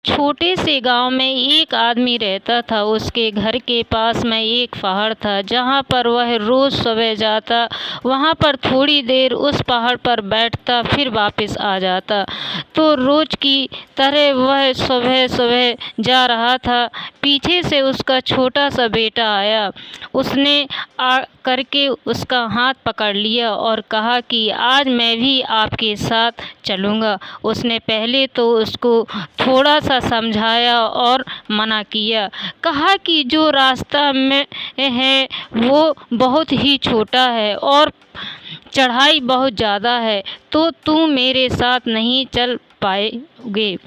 छोटे से गांव में एक आदमी रहता था। उसके घर के पास में एक पहाड़ था जहां पर वह रोज सुबह जाता, वहां पर थोड़ी देर उस पहाड़ पर बैठता, फिर वापस आ जाता। तो रोज की तरह वह सुबह सुबह जा रहा था। पीछे से उसका छोटा सा बेटा आया। उसने आ करके उसका हाथ पकड़ लिया और कहा कि आज मैं भी आपके साथ चलूँगा। उसने पहले तो उसको थोड़ा सा समझाया और मना किया। कहा कि जो रास्ता में है वो बहुत ही छोटा है और चढ़ाई बहुत ज़्यादा है, तो तुम मेरे साथ नहीं चल पाएगे।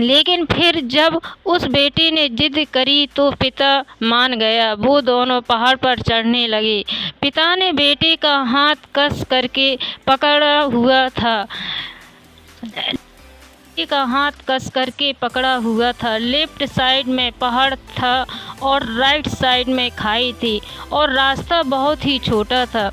लेकिन फिर जब उस बेटे ने जिद करी तो पिता मान गया। वो दोनों पहाड़ पर चढ़ने लगे। पिता ने बेटे का हाथ कस करके पकड़ा हुआ था। लेफ्ट साइड में पहाड़ था और राइट साइड में खाई थी और रास्ता बहुत ही छोटा था।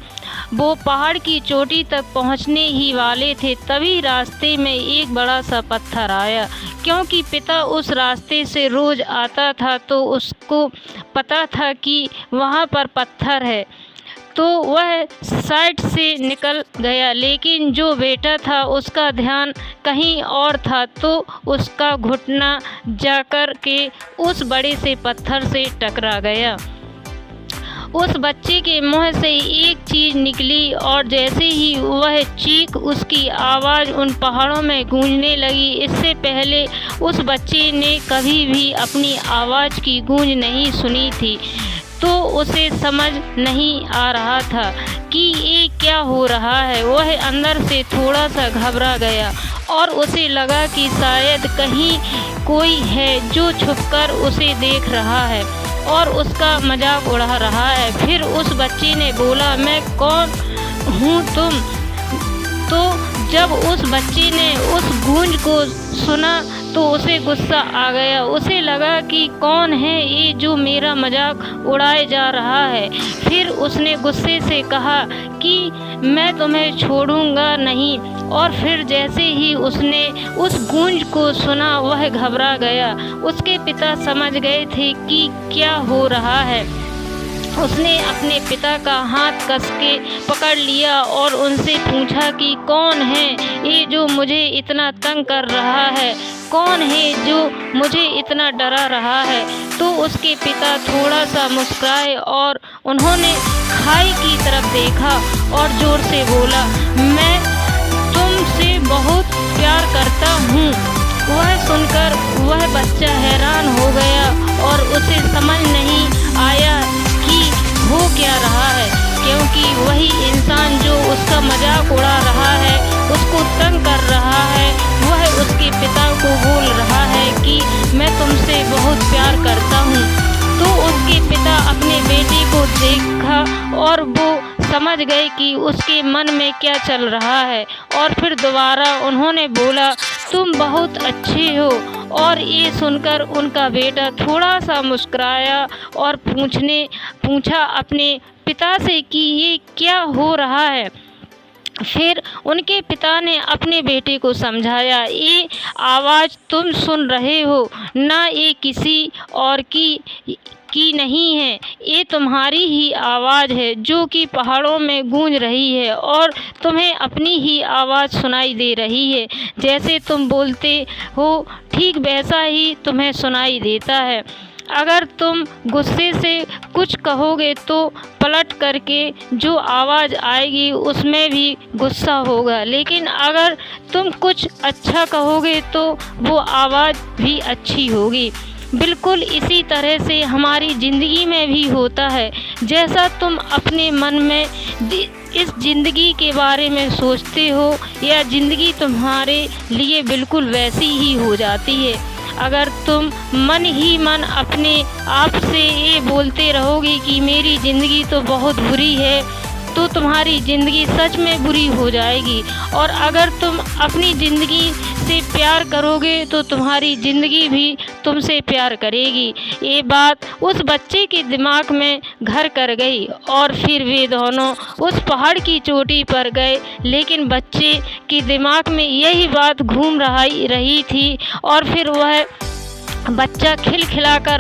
वो पहाड़ की चोटी तक पहुंचने ही वाले थे, तभी रास्ते में एक बड़ा सा पत्थर आया। क्योंकि पिता उस रास्ते से रोज आता था तो उसको पता था कि वहां पर पत्थर है, तो वह साइड से निकल गया। लेकिन जो बेटा था उसका ध्यान कहीं और था, तो उसका घुटना जाकर के उस बड़े से पत्थर से टकरा गया। उस बच्चे के मुंह से एक चीज़ निकली और जैसे ही वह चीख, उसकी आवाज़ उन पहाड़ों में गूंजने लगी। इससे पहले उस बच्चे ने कभी भी अपनी आवाज़ की गूंज नहीं सुनी थी, तो उसे समझ नहीं आ रहा था कि ये क्या हो रहा है। वह अंदर से थोड़ा सा घबरा गया और उसे लगा कि शायद कहीं कोई है जो छुपकर उसे देख रहा है और उसका मजाक उड़ा रहा है। फिर उस बच्चे ने बोला, मैं कौन हूँ तुम? तो जब उस बच्चे ने उस गूंज को सुना तो उसे गुस्सा आ गया। उसे लगा कि कौन है ये जो मेरा मजाक उड़ाए जा रहा है। फिर उसने गुस्से से कहा कि मैं तुम्हें छोड़ूंगा नहीं। और फिर जैसे ही उसने उस गूंज को सुना वह घबरा गया। उसके पिता समझ गए थे कि क्या हो रहा है। उसने अपने पिता का हाथ कस के पकड़ लिया और उनसे पूछा कि कौन है ये जो मुझे इतना तंग कर रहा है, कौन है जो मुझे इतना डरा रहा है। तो उसके पिता थोड़ा सा मुस्कुराए और उन्होंने खाई की तरफ देखा और ज़ोर से बोला, मैं तुमसे बहुत प्यार करता हूँ। वह सुनकर वह बच्चा हैरान हो गया और उसे समझ नहीं आया कि हो क्या रहा है, क्योंकि वही इंसान जो उसका मजाक उड़ा रहा है, उसको तंग कर रहा है, वह उसके पिता को बोल रहा है कि मैं तुमसे बहुत प्यार करता हूँ। तो उसके पिता अपने बेटे को देखा और वो समझ गए कि उसके मन में क्या चल रहा है। और फिर दोबारा उन्होंने बोला, तुम बहुत अच्छे हो। और ये सुनकर उनका बेटा थोड़ा सा मुस्कुराया और पूछा अपने पिता से कि ये क्या हो रहा है। फिर उनके पिता ने अपने बेटे को समझाया, ये आवाज़ तुम सुन रहे हो ना, ये किसी और की नहीं है, ये तुम्हारी ही आवाज़ है जो कि पहाड़ों में गूंज रही है और तुम्हें अपनी ही आवाज़ सुनाई दे रही है। जैसे तुम बोलते हो ठीक वैसा ही तुम्हें सुनाई देता है। अगर तुम गुस्से से कुछ कहोगे तो पलट करके जो आवाज़ आएगी उसमें भी गुस्सा होगा, लेकिन अगर तुम कुछ अच्छा कहोगे तो वो आवाज़ भी अच्छी होगी। बिल्कुल इसी तरह से हमारी ज़िंदगी में भी होता है। जैसा तुम अपने मन में इस ज़िंदगी के बारे में सोचते हो, या ज़िंदगी तुम्हारे लिए बिल्कुल वैसी ही हो जाती है। अगर तुम मन ही मन अपने आप से ये बोलते रहोगे कि मेरी ज़िंदगी तो बहुत बुरी है, तो तुम्हारी ज़िंदगी सच में बुरी हो जाएगी, और अगर तुम अपनी ज़िंदगी से प्यार करोगे तो तुम्हारी ज़िंदगी भी तुमसे प्यार करेगी। ये बात उस बच्चे के दिमाग में घर कर गई और फिर वे दोनों उस पहाड़ की चोटी पर गए। लेकिन बच्चे के दिमाग में यही बात घूम रही थी, और फिर वह बच्चा खिलखिलाकर